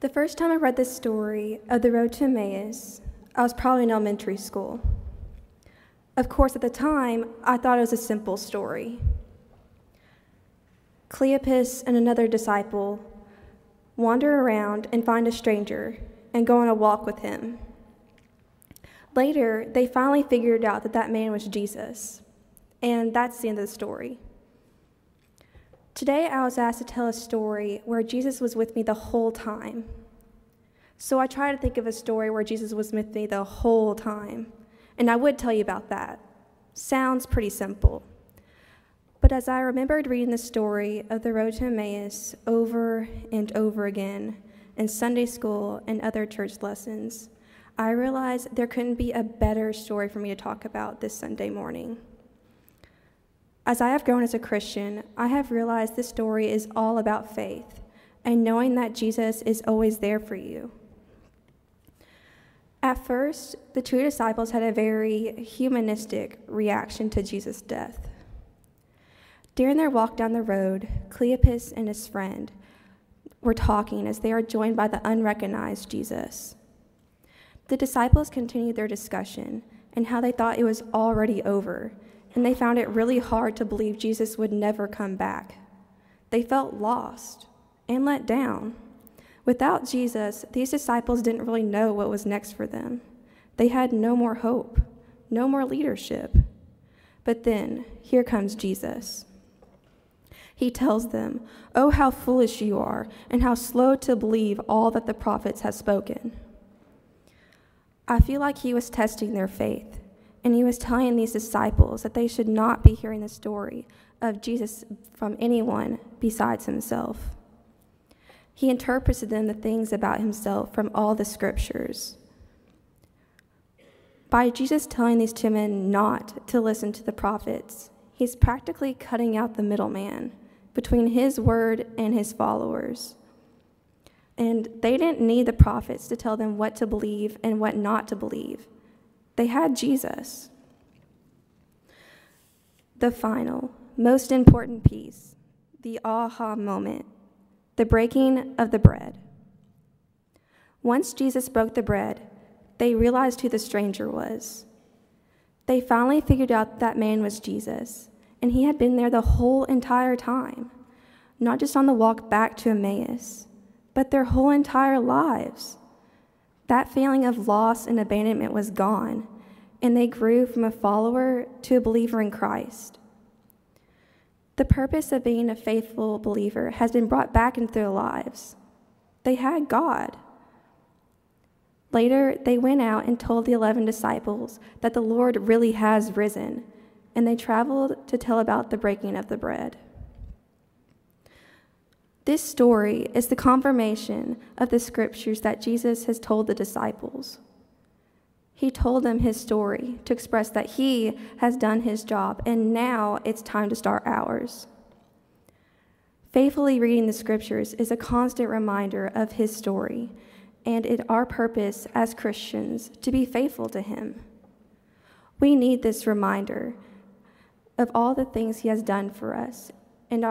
The first time I read this story of the road to Emmaus, I was probably in elementary school. Of course, at the time, I thought it was a simple story. Cleopas and another disciple wander around and find a stranger and go on a walk with him. Later, they finally figured out that that man was Jesus, and that's the end of the story. Today, I was asked to tell a story where Jesus was with me the whole time. So I try to think of a story where Jesus was with me the whole time, and I would tell you about that. Sounds pretty simple. But as I remembered reading the story of the road to Emmaus over and over again in Sunday school and other church lessons, I realized there couldn't be a better story for me to talk about this Sunday morning. As I have grown as a Christian, I have realized this story is all about faith and knowing that Jesus is always there for you. At first, the two disciples had a very humanistic reaction to Jesus' death. During their walk down the road, Cleopas and his friend were talking as they are joined by the unrecognized Jesus. The disciples continued their discussion and how they thought it was already over, and they found it really hard to believe Jesus would never come back. They felt lost and let down. Without Jesus, these disciples didn't really know what was next for them. They had no more hope, no more leadership. But then, here comes Jesus. He tells them, "Oh, how foolish you are, and how slow to believe all that the prophets have spoken." I feel like he was testing their faith, and he was telling these disciples that they should not be hearing the story of Jesus from anyone besides himself. He interprets to them the things about himself from all the scriptures. By Jesus telling these two men not to listen to the prophets, he's practically cutting out the middleman between his word and his followers. And they didn't need the prophets to tell them what to believe and what not to believe. They had Jesus. The final, most important piece, the aha moment, the breaking of the bread. Once Jesus broke the bread, they realized who the stranger was. They finally figured out that man was Jesus, and he had been there the whole entire time, not just on the walk back to Emmaus, but their whole entire lives. That feeling of loss and abandonment was gone, and they grew from a follower to a believer in Christ. The purpose of being a faithful believer has been brought back into their lives. They had God. Later, they went out and told the 11 disciples that the Lord really has risen, and they traveled to tell about the breaking of the bread. This story is the confirmation of the scriptures that Jesus has told the disciples. He told them his story to express that he has done his job, and now it's time to start ours. Faithfully reading the scriptures is a constant reminder of his story, and it's our purpose as Christians to be faithful to him. We need this reminder of all the things he has done for us, and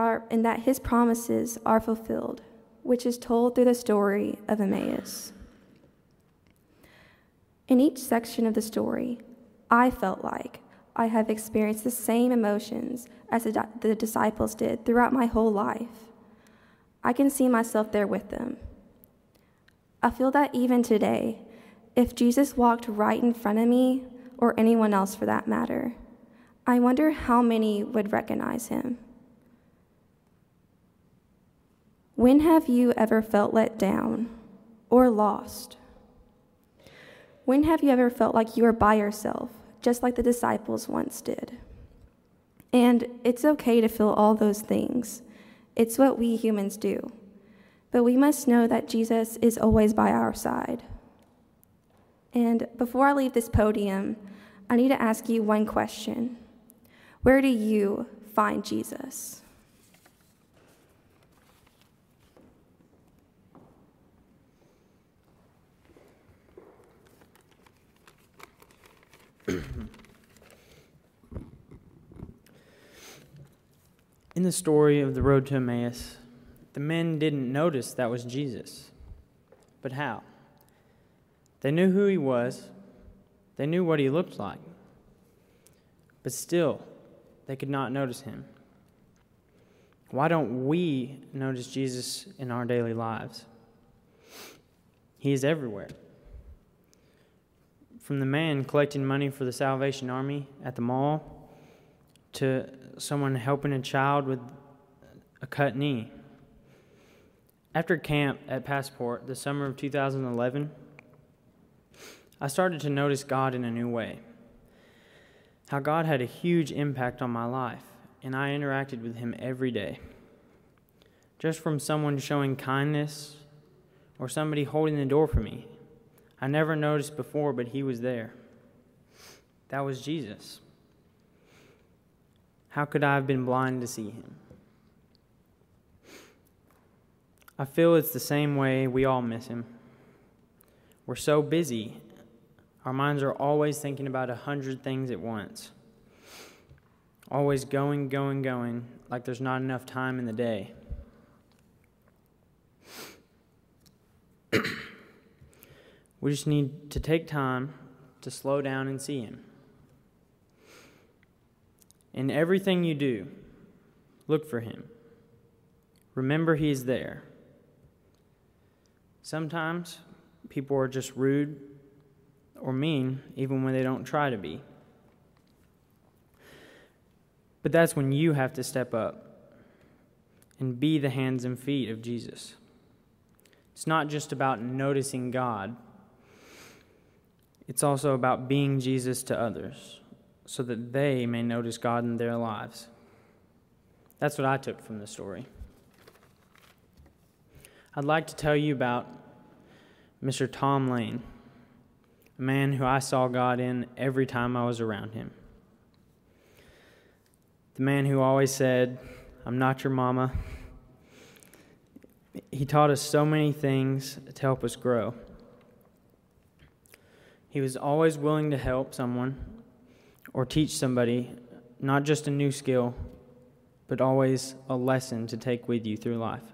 that his promises are fulfilled, which is told through the story of Emmaus. In each section of the story, I felt like I have experienced the same emotions as the disciples did throughout my whole life. I can see myself there with them. I feel that even today, if Jesus walked right in front of me, or anyone else for that matter, I wonder how many would recognize him. When have you ever felt let down or lost? When have you ever felt like you were by yourself, just like the disciples once did? And it's okay to feel all those things. It's what we humans do. But we must know that Jesus is always by our side. And before I leave this podium, I need to ask you one question. Where do you find Jesus? In the story of the road to Emmaus, the men didn't notice that was Jesus. but how? They knew who he was. They knew what he looked like. But still, they could not notice him. Why don't we notice Jesus in our daily lives? He is everywhere. From the man collecting money for the Salvation Army at the mall to someone helping a child with a cut knee. After camp at Passport, the summer of 2011, I started to notice God in a new way. How God had a huge impact on my life, and I interacted with him every day. Just from someone showing kindness or somebody holding the door for me. I never noticed before, but he was there. That was Jesus. How could I have been blind to see him? I feel it's the same way we all miss him. We're so busy. Our minds are always thinking about 100 things at once. Always going, like there's not enough time in the day. We just need to take time to slow down and see him. In everything you do, look for him. Remember he's there. Sometimes people are just rude or mean, even when they don't try to be. But that's when you have to step up and be the hands and feet of Jesus. It's not just about noticing God. It's also about being Jesus to others so that they may notice God in their lives. That's what I took from the story. I'd like to tell you about Mr. Tom Lane, a man who I saw God in every time I was around him. The man who always said, "I'm not your mama." He taught us so many things to help us grow. He was always willing to help someone or teach somebody, not just a new skill, but always a lesson to take with you through life.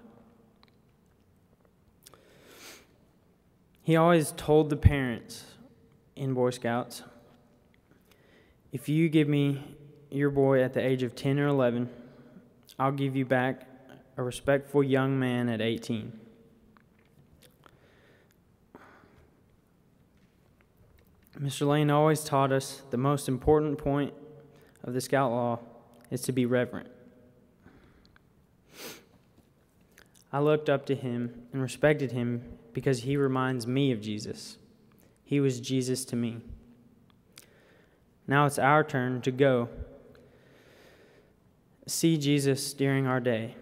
He always told the parents in Boy Scouts, "If you give me your boy at the age of 10 or 11, I'll give you back a respectful young man at 18. Mr. Lane always taught us the most important point of the Scout Law is to be reverent. I looked up to him and respected him because he reminds me of Jesus. He was Jesus to me. Now it's our turn to go see Jesus during our day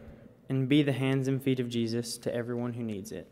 and be the hands and feet of Jesus to everyone who needs it.